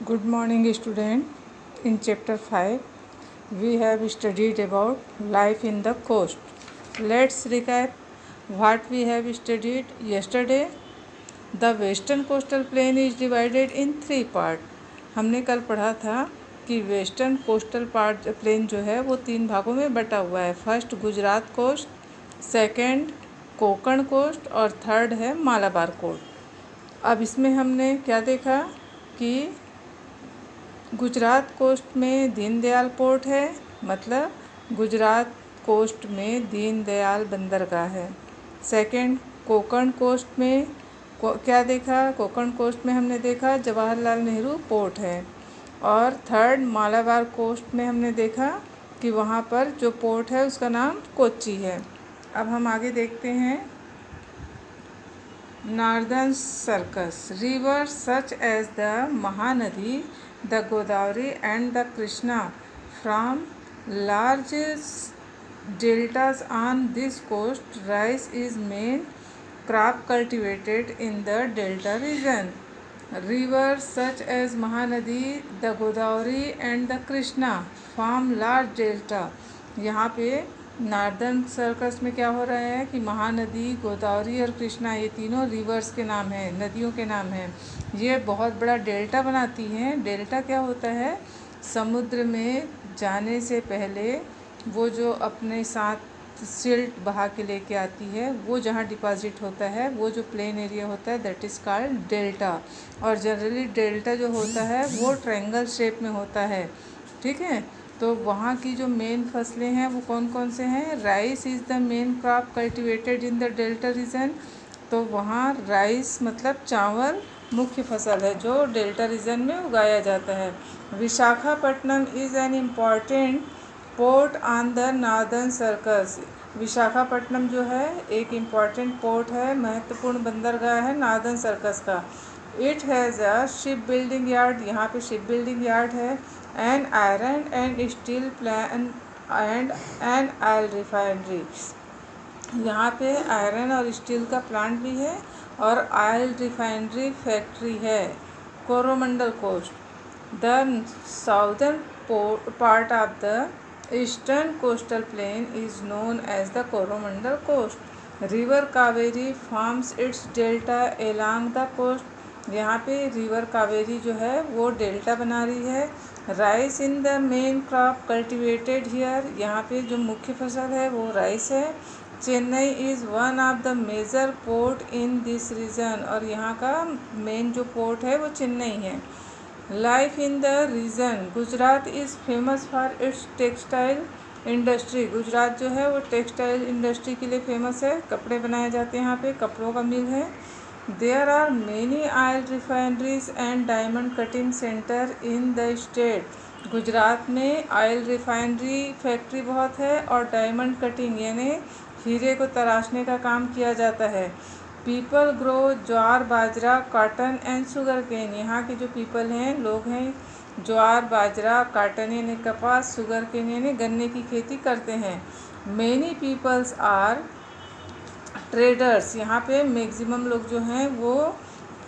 Good morning, student. In chapter 5, we have studied about life in the coast. Let's recap what we have studied yesterday. The western coastal plain is divided in 3 parts. हमने कल पढ़ा था कि western coastal part plane जो है वो 3 भागों में बटा हुआ है। First Gujarat coast, second Konkan coast और थर्ड है मालाबार कोस्ट। अब इसमें हमने क्या देखा कि गुजरात कोस्ट में दीनदयाल पोर्ट है, मतलब गुजरात कोस्ट में दीनदयाल बंदरगाह है। सेकंड कोंकण कोस्ट में क्या देखा? कोंकण कोस्ट में हमने देखा जवाहरलाल नेहरू पोर्ट है। और थर्ड मालाबार कोस्ट में हमने देखा कि वहाँ पर जो पोर्ट है उसका नाम कोच्चि है। अब हम आगे देखते हैं। Northern circus rivers such as the Mahanadi, the Godavari and the Krishna from large deltas on this coast. Rice is main crop cultivated in the delta region. Rivers such as Mahanadi, the Godavari and the Krishna form large delta. यहाँ पे northern circus में क्या हो रहा है कि महानदी, गोदावरी और कृष्णा ये तीनों रिवर्स के नाम हैं, नदियों के नाम हैं। ये बहुत बड़ा डेल्टा बनाती हैं। डेल्टा क्या होता है? समुद्र में जाने से पहले वो जो अपने साथ सिल्ट बहा के लेके आती है, वो जहाँ डिपॉजिट होता है, वो जो प्लेन एरिया होता है दैट इज़ कॉल्ड डेल्टा। और जनरली डेल्टा जो होता है वो ट्रायंगल शेप में होता है, ठीक है। तो वहाँ की जो मेन फसलें हैं वो कौन कौन से हैं? Rice is the main crop cultivated in the delta region. तो वहाँ राइस मतलब चावल मुख्य फसल है जो डेल्टा रीजन में उगाया जाता है। Visakhapatnam is an important port on the northern circus. Visakhapatnam जो है एक इम्पॉर्टेंट पोर्ट है, महत्वपूर्ण बंदरगाह है नॉर्दर्न सर्कस का। It has a ship building yard, यहाँ पे शिप बिल्डिंग यार्ड है। An iron and steel plant and an oil refinery, यहाँ पे आयरन और स्टील का प्लांट भी है और ऑयल रिफाइनरी फैक्ट्री है। Coromandel coast, the southern part of the eastern coastal plain is known as the Coromandel coast. River Kaveri forms its delta along the coast. यहाँ पे रिवर कावेरी जो है वो डेल्टा बना रही है। Rice in the main crop cultivated here, यहाँ पे जो मुख्य फसल है वो राइस है। Chennai is one of the major port in this region, और यहाँ का मेन जो पोर्ट है वो चेन्नई है। Life in the region, Gujarat is famous for its textile industry. Gujarat जो है वो टेक्सटाइल इंडस्ट्री के लिए फेमस है, कपड़े बनाए जाते हैं यहाँ पे, कपड़ों का मिल है। There are many oil refineries and diamond cutting centre in the state. Gujarat में ऑयल रिफाइनरी फैक्ट्री बहुत है और डायमंड कटिंग यानी हीरे को तराशने का काम किया जाता है। People grow jowar, bajra, cotton and sugar cane. यहाँ के जो पीपल हैं, लोग हैं, ज्वार, बाजरा, कॉटन यानी कपास, शुगर केन यानी गन्ने की खेती करते हैं। मेनी पीपल्स आर ट्रेडर्स, यहाँ पे मैक्सिमम लोग जो हैं वो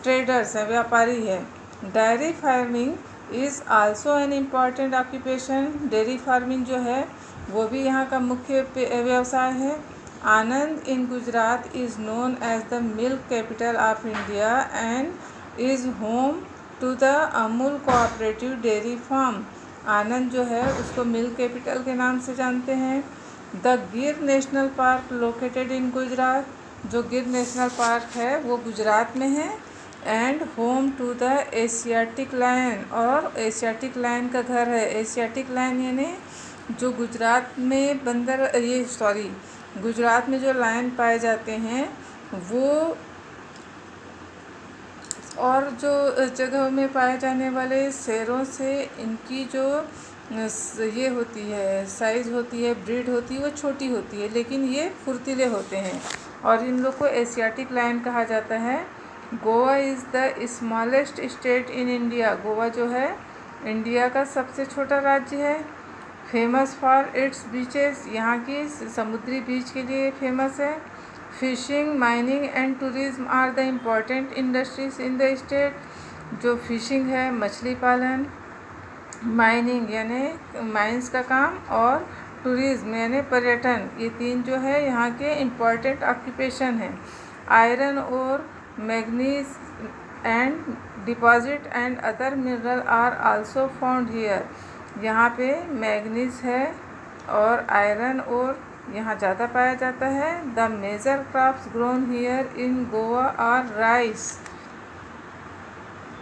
ट्रेडर्स हैं, व्यापारी है। Dairy farming is also an important occupation. Dairy farming जो है वो भी यहाँ का मुख्य व्यवसाय है। Anand in Gujarat is known as the milk capital of India and is home to the Amul cooperative dairy farm. Anand जो है उसको मिल्क कैपिटल के नाम से जानते हैं। The Gir national park located in Gujarat, जो गिर नेशनल पार्क है वो गुजरात में है। And home to the Asiatic lion, और एशियाटिक लायन का घर है। एशियाटिक लायन यानी जो गुजरात में गुजरात में जो लायन पाए जाते हैं वो, और जो जगहों में पाए जाने वाले शेरों से इनकी जो ये होती है, साइज़ होती है, ब्रीड होती है, वो छोटी होती है, लेकिन ये फुर्तीले होते हैं और इन लोग को एशियाटिक लायन कहा जाता है। Goa is the smallest state in India. Goa जो है इंडिया का सबसे छोटा राज्य है। फेमस फॉर इट्स बीचेस, यहाँ की समुद्री बीच के लिए फेमस है। Fishing, mining and tourism are the important industries in the state. जो फिशिंग है मछली पालन, माइनिंग यानी माइंस का काम, और टूरिज्म यानी पर्यटन, ये 3 जो है यहाँ के इम्पॉर्टेंट ऑक्यूपेशन हैं। आयरन और manganese and deposit and other mineral are also found here. यहाँ पे मैग्नीज है और आयरन और यहाँ ज़्यादा पाया जाता है। The major crops grown here in Goa are rice,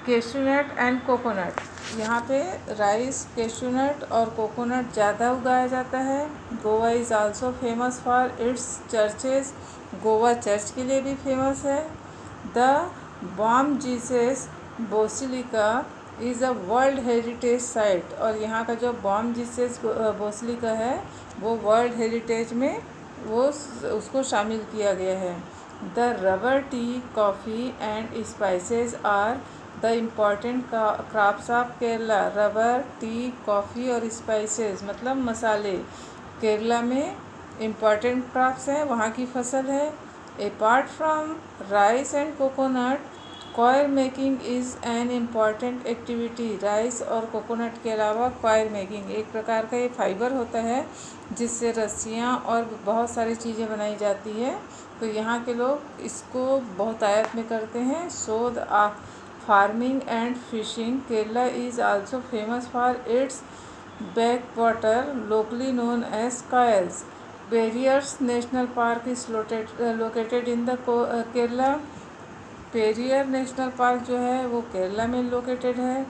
cashew nut and coconut. यहाँ पे राइस, कैशूनट और कोकोनट ज़्यादा उगाया जाता है। Goa is also famous for it's churches. Goa church के लिए भी फेमस है। The Bom Jesus basilica is a world heritage site, और यहाँ का जो बॉम जीसस बेसिलिका है वो वर्ल्ड हेरिटेज में वो उसको शामिल किया गया है। The rubber, tea, coffee and spices are the important crops of Kerala. Rubber, tea, coffee और स्पाइसेस मतलब मसाले केरला में इम्पॉर्टेंट क्रॉप्स हैं, वहाँ की फसल है। Apart from rice and coconut, coir making is an important activity. Rice और कोकोनट के अलावा कॉयर मेकिंग एक प्रकार का ये फाइबर होता है जिससे रस्सियाँ और बहुत सारी चीज़ें बनाई जाती है। तो यहाँ के लोग इसको बहुत आयत में करते हैं। शोध farming and fishing, Kerala is also famous for its backwater locally known as kayals. Periyar's national park is located in the Kerala. Periyar national park जो है वो केरला में लोकेटेड है।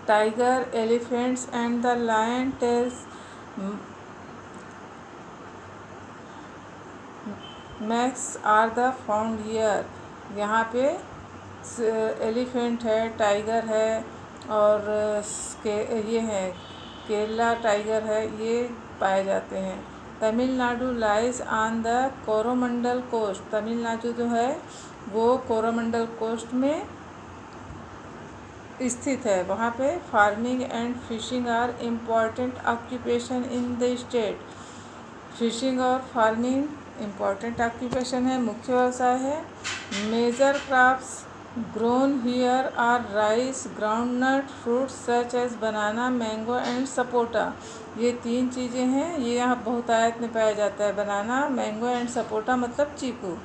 Tiger, elephants and the lion tails max are the found here. यहाँ पे elephant है, tiger है और ये है केरला टाइगर है, ये पाए जाते हैं। Tamil Nadu lies on the Coromandel coast. Tamil Nadu जो है वो कोरोमंडल कोस्ट में स्थित है। वहाँ पे farming and fishing are important occupation in the state. Fishing और फार्मिंग इम्पॉर्टेंट ऑक्यूपेशन है, मुख्य व्यवसाय है। Major crops grown here are rice, groundnut, fruits such as banana, mango and sapota. ये 3 चीज़ें हैं, ये यहाँ बहुत आयत में पाया जाता है। बनाना, मैंगो एंड सपोटा मतलब चीकू।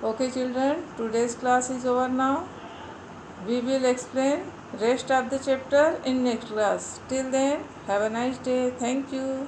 Okay children, today's class is over now. We will explain rest of the chapter in next class. Till then, have a nice day. Thank you.